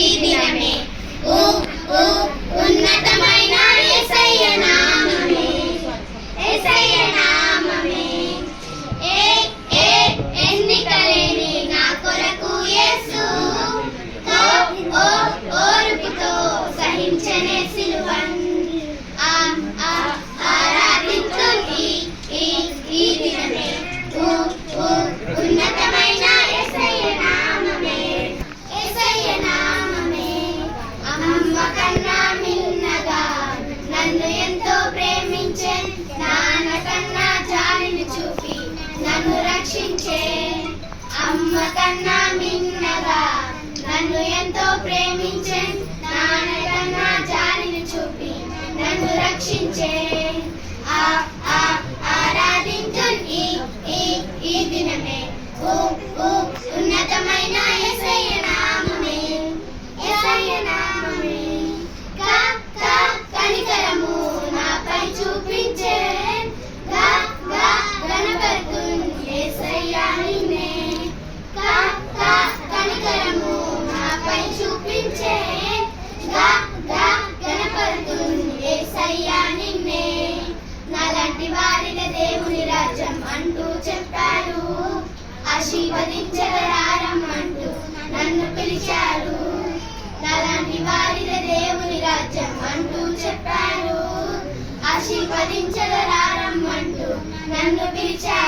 ఈ దినమే ఉన్నతమైన యేసయ్య నామమే, యేసయ్య నామమే. ఎన్నికలేని నా కొరకు యేసు ఓర్పుతో సహించనే సిలువన్. ఆరాధించుని ఈ దినమే ఉన్నతమైన యేసయ్య నామమే, యేసయ్య నామమే. అమ్మ కన్నా మిన్నగా నన్ను ఎంతో ప్రేమించే, నాన్న కన్నా జాలిని చూపి నన్ను రక్షించే. అమ్మ కన్నా మిన్నగా నన్ను ఎంతో ప్రేమించే, నాన్న కన్నా జాలిని చూపి నన్ను రక్షించే. ఆరాధించుని ఈ దినమే ఉన్నతమైన యేసయ్య నామమే, యేసయ్య నామమే. కనికరము నాపై చూపించే, గణపరుతున్ యేసయ్య నిన్నే. కనికరము నాపై చూపించే, గణపరుతున్ యేసయ్య నిన్నే. నాలాంటి వారిని దేవుని రాజ్యం అంటూ చెప్పారు, ఆశీర్వదించగరారమ్మంటూ నన్ను పిలిచారు. నాలాంటి వారిని దేవుని రాజ్యం అంటూ చెప్పారు, ఆశీర్వదించగరారమ్మంటూ నన్ను పిలిచారు.